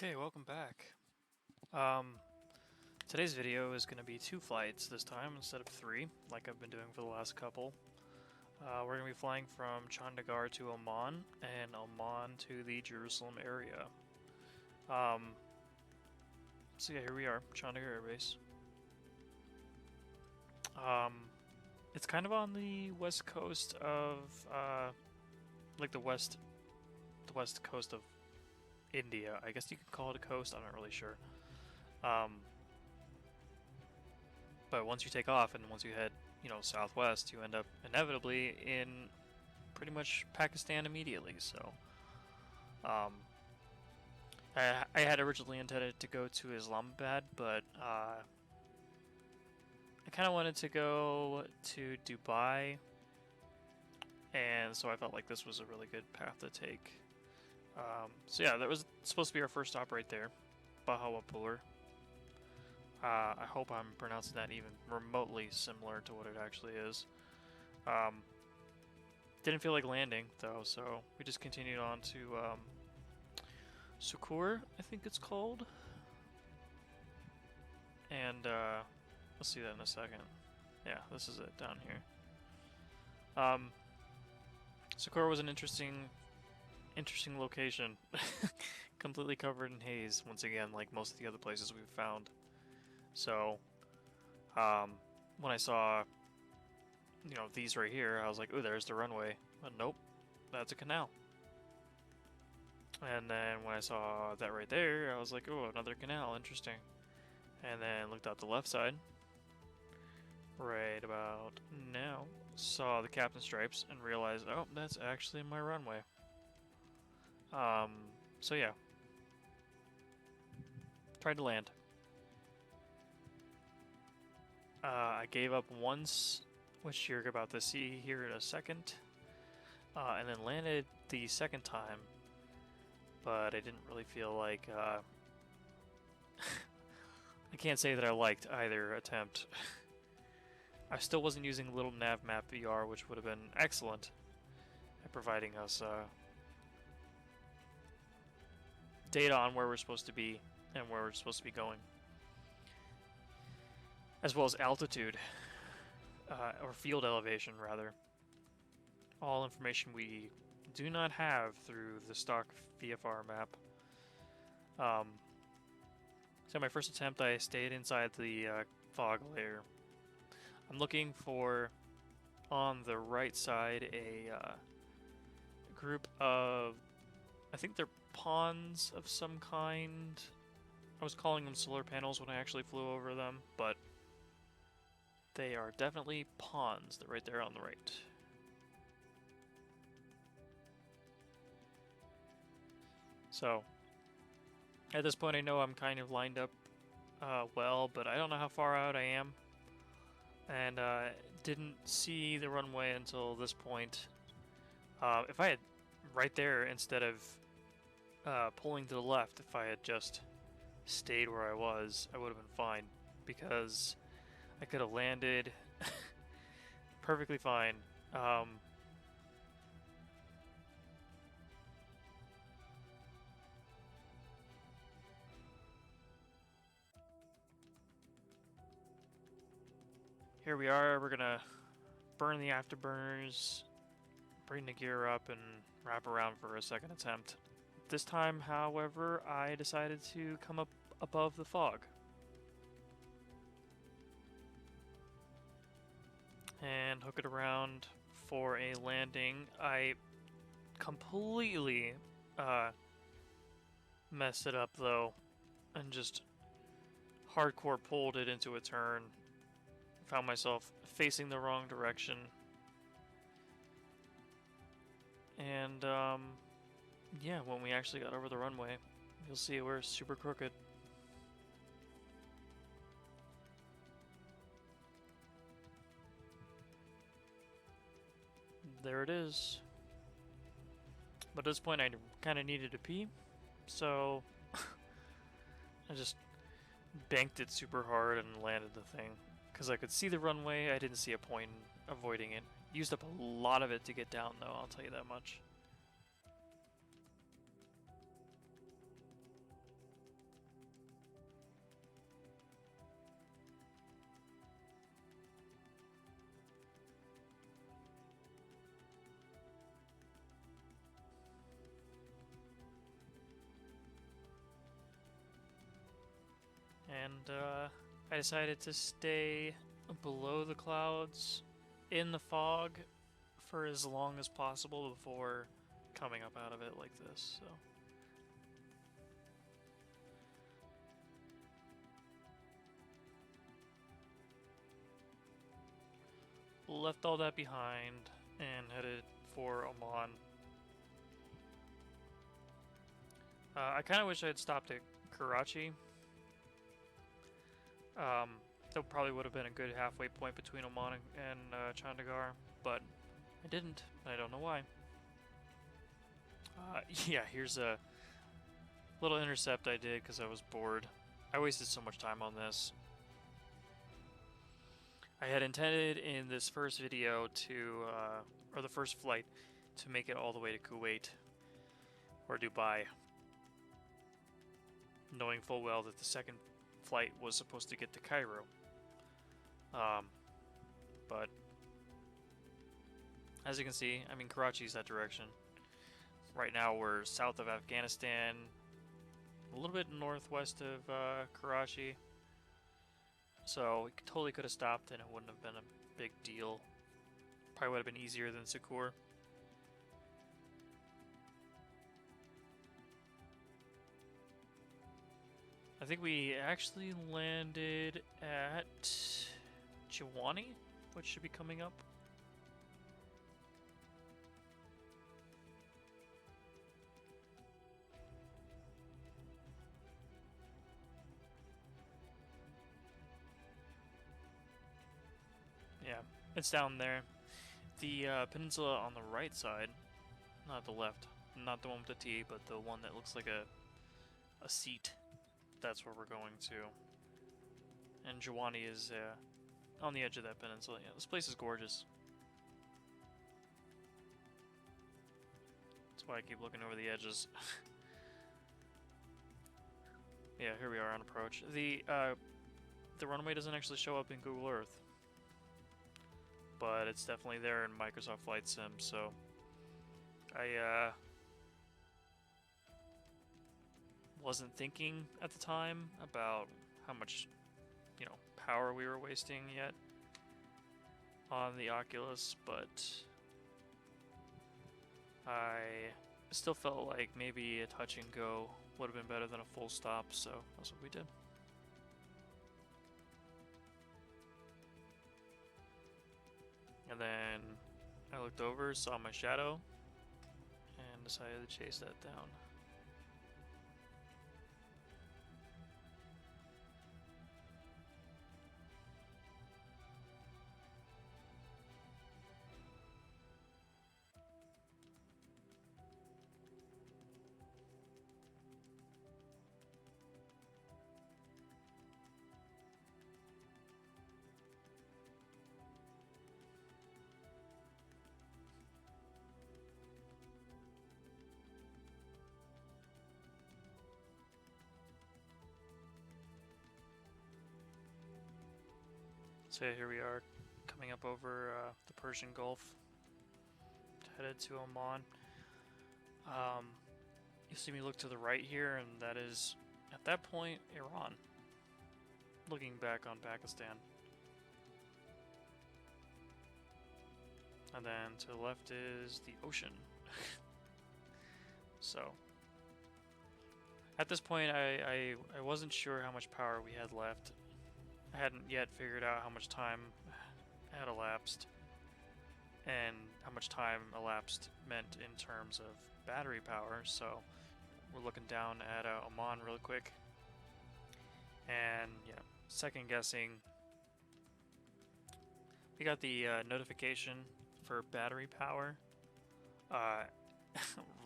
Okay, welcome back. Um, Today's video is going to be 2 flights this time instead of 3, like I've been doing for the last couple. We're going to be flying from Chandigarh to Oman, and Oman to the Jerusalem area. Um, so yeah, here we are, Chandigarh Air Base. It's kind of on the west coast of, like the west coast of India. I guess you could call it a coast, I'm not really sure. Um, But once you take off and once you head, southwest, you end up inevitably in pretty much Pakistan immediately. So, um, I had originally intended to go to Islamabad, but I kind of wanted to go to Dubai, and so I felt like this was a really good path to take. So yeah, that was supposed to be our first stop right there, Bahawalpur. I hope I'm pronouncing that even remotely similar to what it actually is. Um, didn't feel like landing though, so we just continued on to Sukur, I think it's called. And we'll see that in a second. Yeah, this is it down here. Sukur was an interesting location. Completely covered in haze, once again, like most of the other places we've found. So, when I saw, these right here, I was like, "Ooh, there's the runway." But nope, that's a canal. And then when I saw that right there, I was like, "Oh, another canal, interesting." And then looked out the left side, right about now, saw the captain stripes, and realized, oh, that's actually my runway. So yeah, tried to land. I gave up once, which you're about to see here in a second, and then landed the second time, but I didn't really feel like, I can't say that I liked either attempt. I still wasn't using Little Nav Map VR, which would have been excellent at providing us data on where we're supposed to be and where we're supposed to be going, as well as altitude, or field elevation, rather. All information we do not have through the stock VFR map. So my first attempt, I stayed inside the fog layer. I'm looking for, on the right side, a group of, I think they're pawns of some kind. I was calling them solar panels when I actually flew over them, but they are definitely pawns. They're right there on the right. So, at this point I know I'm kind of lined up well, but I don't know how far out I am. And didn't see the runway until this point. If I had right there, instead of pulling to the left, if I had just stayed where I was, I would have been fine, because I could have landed perfectly fine. Here we are, we're gonna burn the afterburners, bring the gear up, and wrap around for a second attempt. This time, however, I decided to come up above the fog. And hook it around for a landing. I completely messed it up though, and just hardcore pulled it into a turn. Found myself facing the wrong direction. And yeah, when we actually got over the runway, you'll see we're super crooked. There it is. But at this point, I kind of needed to pee, so I just banked it super hard and landed the thing. Because I could see the runway, I didn't see a point in avoiding it. Used up a lot of it to get down, though, I'll tell you that much. and I decided to stay below the clouds in the fog for as long as possible before coming up out of it like this. So left all that behind and headed for Oman. I kind of wish I had stopped at Karachi. That probably would have been a good halfway point between Oman and Chandigarh, but I didn't. I don't know why. Yeah, here's a little intercept I did because I was bored. I wasted so much time on this. I had intended in this first video to, or the first flight, to make it all the way to Kuwait or Dubai, knowing full well that the second flight was supposed to get to Cairo. But as you can see, I mean, Karachi's that direction. Right now we're south of Afghanistan, a little bit northwest of Karachi. So we totally could have stopped and it wouldn't have been a big deal. Probably would have been easier than Sukur. I think we actually landed at Jiwani, which should be coming up. Yeah, it's down there. The peninsula on the right side, not the left, not the one with the T, but the one that looks like a seat. That's where we're going to. And Jiwani is on the edge of that peninsula. Yeah, this place is gorgeous. That's why I keep looking over the edges. Yeah, here we are on approach. The runway doesn't actually show up in Google Earth, but it's definitely there in Microsoft Flight Sim. So I wasn't thinking at the time about how much, power we were wasting yet on the Oculus, but I still felt like maybe a touch and go would have been better than a full stop, so that's what we did. And then I looked over, saw my shadow, and decided to chase that down. So here we are, coming up over the Persian Gulf, headed to Oman. You see me look to the right here, and that is, at that point, Iran. Looking back on Pakistan. And then to the left is the ocean. So, at this point, I wasn't sure how much power we had left. I hadn't yet figured out how much time had elapsed and how much time elapsed meant in terms of battery power. So we're looking down at Oman real quick, and yeah, second guessing. We got the notification for battery power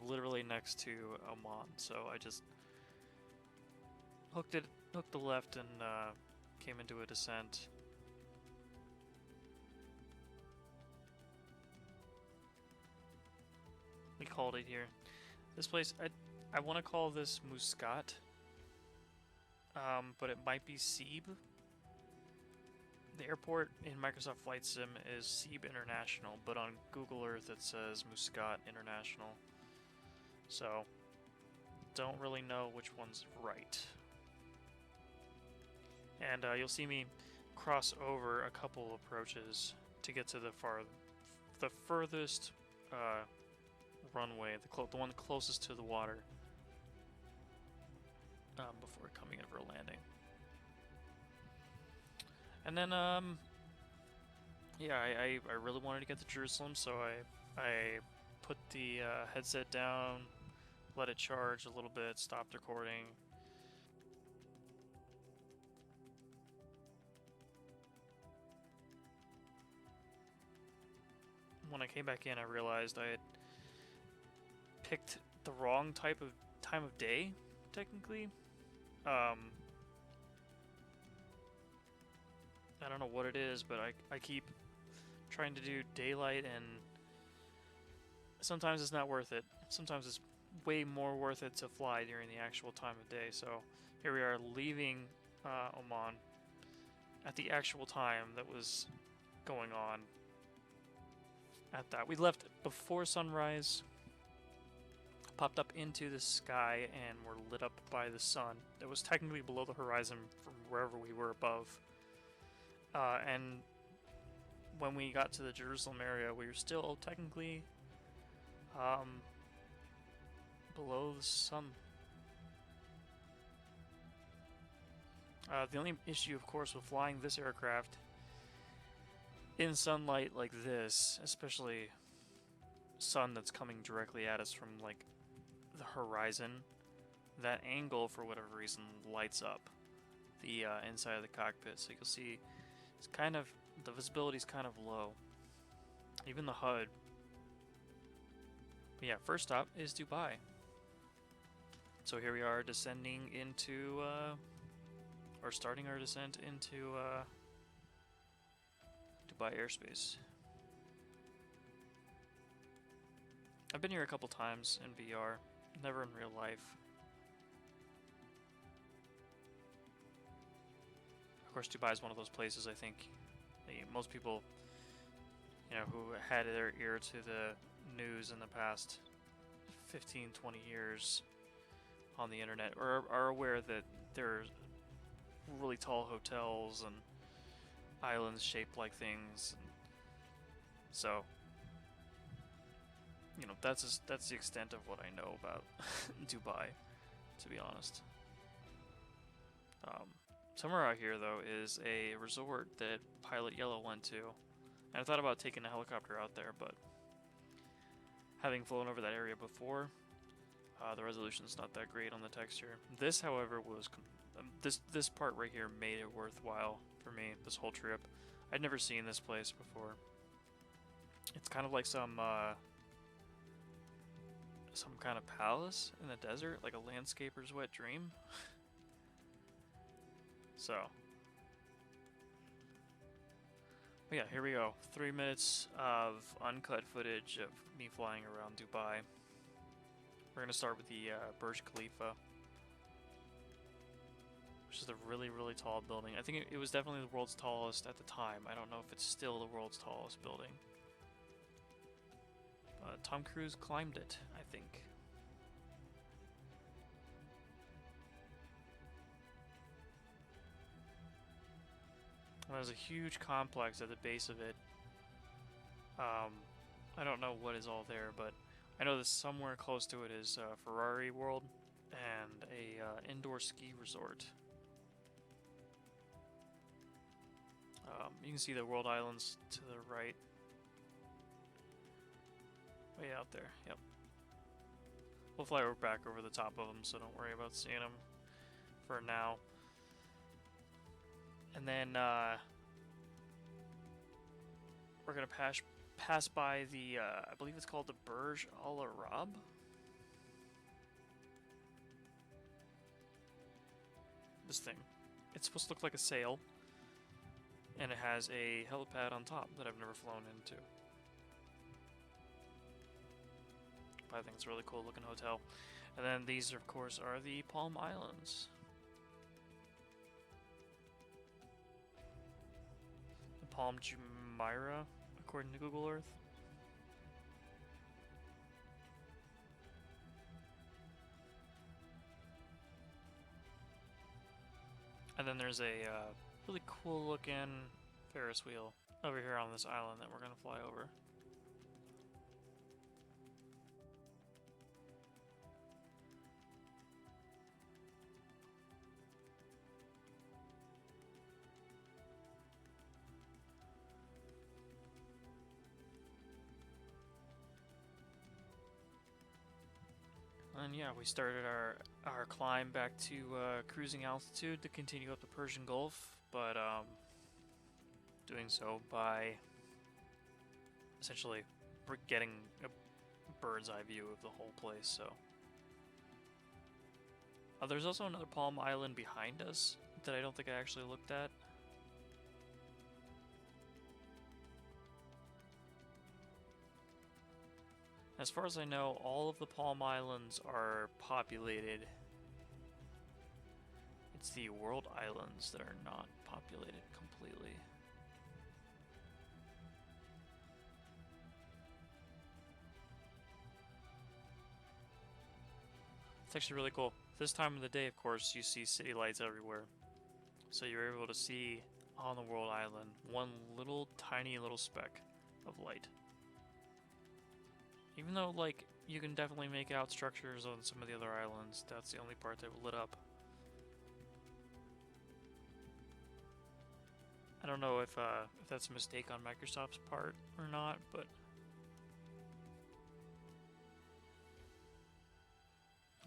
literally next to Oman, so I just hooked the left and came into a descent. We called it here. This place, I want to call this Muscat, but it might be Seeb. The airport in Microsoft Flight Sim is Seeb International, but on Google Earth it says Muscat International. So, don't really know which one's right. And you'll see me cross over a couple approaches to get to the furthest runway, the one closest to the water, before coming in for a landing. And then, yeah, I really wanted to get to Jerusalem, so I put the headset down, let it charge a little bit, stopped recording. When I came back in, I realized I had picked the wrong time of day, technically. I don't know what it is, but I keep trying to do daylight, and sometimes it's not worth it. Sometimes it's way more worth it to fly during the actual time of day. So here we are leaving Oman at the actual time that was going on at that. We left before sunrise, popped up into the sky, and were lit up by the sun that was technically below the horizon from wherever we were above. And when we got to the Jerusalem area, we were still technically below the sun. The only issue, of course, with flying this aircraft in sunlight like this, especially sun that's coming directly at us from like the horizon, that angle for whatever reason lights up the inside of the cockpit. So you'll see it's kind of, the visibility is kind of low. Even the HUD. But yeah, first stop is Dubai. So here we are descending into, or starting our descent into Dubai airspace. I've been here a couple times in VR, never in real life. Of course, Dubai is one of those places, I think, most people, you know, who had their ear to the news in the past 15, 20 years on the internet are aware that there's really tall hotels and islands shaped like things. So, you know, that's the extent of what I know about Dubai, to be honest. Somewhere out here, though, is a resort that Pilot Yellow went to. And I thought about taking a helicopter out there, but having flown over that area before, the resolution's not that great on the texture. This, however, was this part right here made it worthwhile for me. This whole trip, I'd never seen this place before. It's kind of like some kind of palace in the desert, like a landscaper's wet dream. So, but yeah, here we go. 3 minutes of uncut footage of me flying around Dubai. We're gonna start with the Burj Khalifa, which is a really, really tall building. I think it was definitely the world's tallest at the time. I don't know if it's still the world's tallest building. Tom Cruise climbed it, I think. There's a huge complex at the base of it. I don't know what is all there, but I know that somewhere close to it is Ferrari World and a indoor ski resort. You can see the World Islands to the right. Way out there, yep. We'll fly back over the top of them, so don't worry about seeing them for now. And then we're gonna pass by the I believe it's called the Burj Al Arab. This thing, it's supposed to look like a sail, and it has a helipad on top that I've never flown into. But I think it's a really cool looking hotel. And then these, of course, are the Palm Islands. Palm Jumeirah, according to Google Earth. And then there's a really cool looking Ferris wheel over here on this island that we're gonna fly over. And yeah, we started our climb back to cruising altitude to continue up the Persian Gulf, but doing so by essentially getting a bird's eye view of the whole place. So there's also another palm island behind us that I don't think I actually looked at. As far as I know, all of the Palm Islands are populated. It's the World Islands that are not populated completely. It's actually really cool. This time of the day, of course, you see city lights everywhere. So you're able to see on the World Island one little tiny little speck of light. Even though, like, you can definitely make out structures on some of the other islands, that's the only part that lit up. I don't know if that's a mistake on Microsoft's part or not, but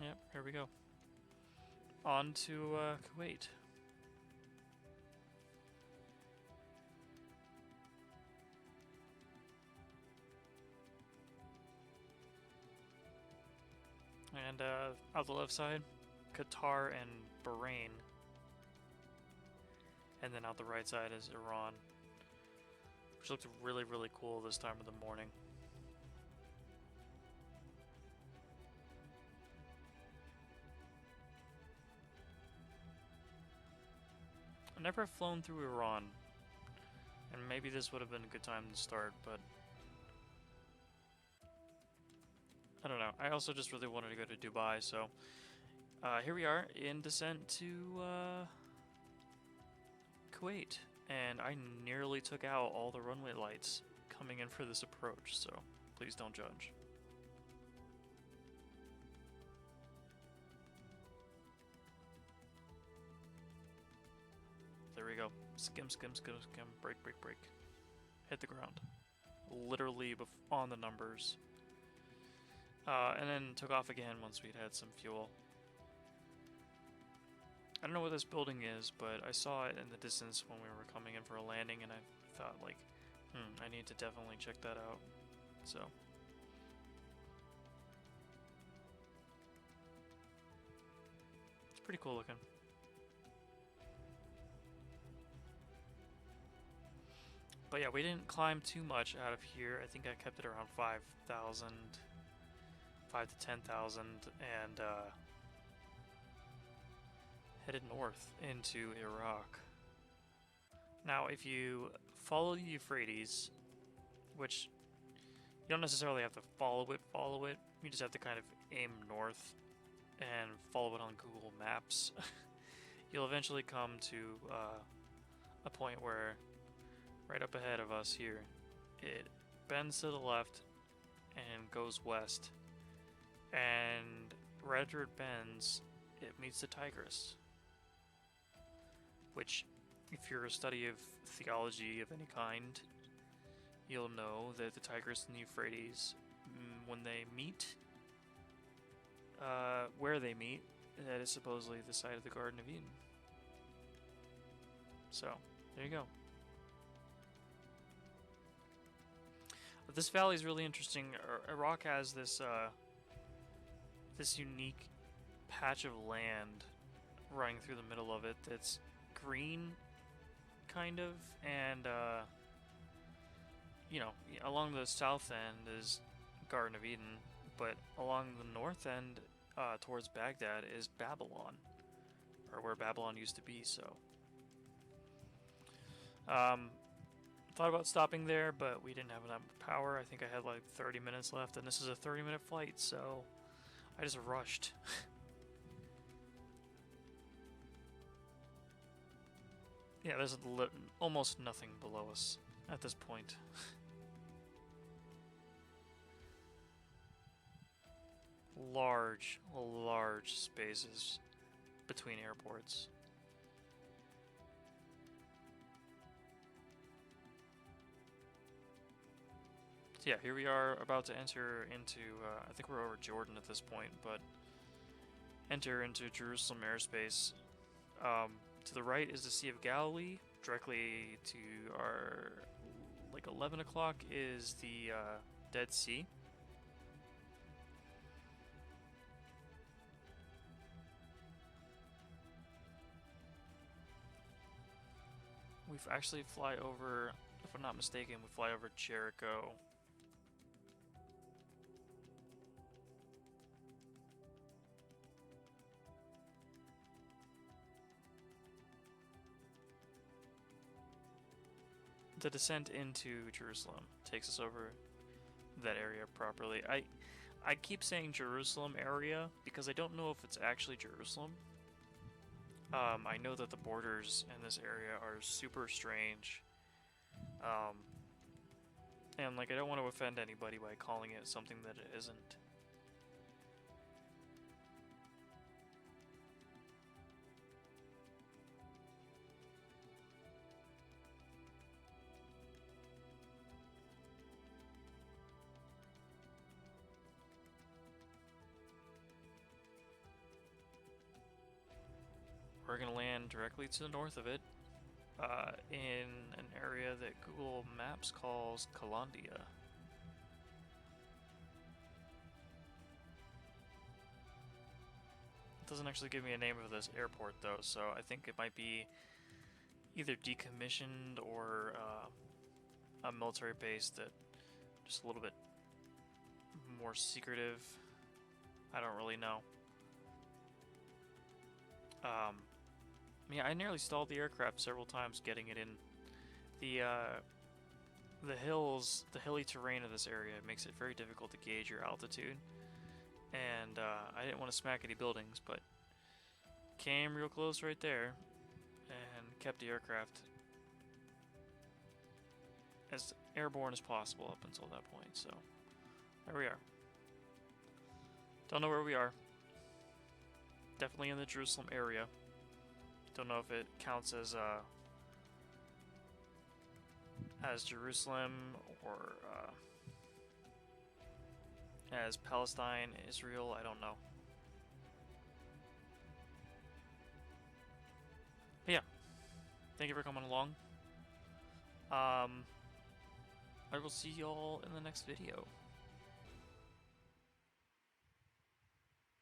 yep, here we go. On to Kuwait. And out the left side, Qatar and Bahrain. And then out the right side is Iran, which looked really, really cool this time of the morning. I've never flown through Iran, and maybe this would have been a good time to start, but I don't know. I also just really wanted to go to Dubai, so here we are in descent to Kuwait, and I nearly took out all the runway lights coming in for this approach, so please don't judge. There we go. Skim, skim, skim, skim, break, break, break. Hit the ground. Literally on the numbers. And then took off again once we'd had some fuel. I don't know what this building is, but I saw it in the distance when we were coming in for a landing, and I thought, like, I need to definitely check that out. So. It's pretty cool looking. But yeah, we didn't climb too much out of here. I think I kept it around 5,000, 5 to 10,000, and headed north into Iraq. Now, if you follow the Euphrates, which you don't necessarily have to follow it, you just have to kind of aim north and follow it on Google Maps, you'll eventually come to a point where right up ahead of us here, it bends to the left and goes west, and right after it bends, it meets the Tigris, which, if you're a study of theology of any kind, you'll know that the Tigris and the Euphrates, when they meet, where they meet, that is supposedly the site of the Garden of Eden. So, there you go. But this valley is really interesting. Iraq has this this unique patch of land running through the middle of it that's green, kind of, and you know, along the south end is Garden of Eden, but along the north end, towards Baghdad, is Babylon, or where Babylon used to be. So, thought about stopping there, but we didn't have enough power. I think I had like 30 minutes left, and this is a 30-minute flight, so I just rushed. Yeah, there's almost nothing below us at this point. Large spaces between airports. So yeah, here we are about to enter into, I think we're over Jordan at this point, but enter into Jerusalem airspace. To the right is the Sea of Galilee. Directly to our, like, 11 o'clock is the Dead Sea. We actually fly over, if I'm not mistaken, we fly over Jericho. The descent into Jerusalem takes us over that area properly. I keep saying Jerusalem area because I don't know if it's actually Jerusalem. I know that the borders in this area are super strange. And like I don't want to offend anybody by calling it something that it isn't. We're gonna land directly to the north of it, in an area that Google Maps calls Kalandia. It doesn't actually give me a name of this airport though, so I think it might be either decommissioned or a military base that just a little bit more secretive. I don't really know. Yeah, I nearly stalled the aircraft several times getting it in. The hills, the hilly terrain of this area makes it very difficult to gauge your altitude. And I didn't want to smack any buildings, but came real close right there and kept the aircraft as airborne as possible up until that point. So there we are. Don't know where we are. Definitely in the Jerusalem area. Don't know if it counts as Jerusalem or as Palestine, Israel. I don't know. But yeah, thank you for coming along. I will see y'all in the next video.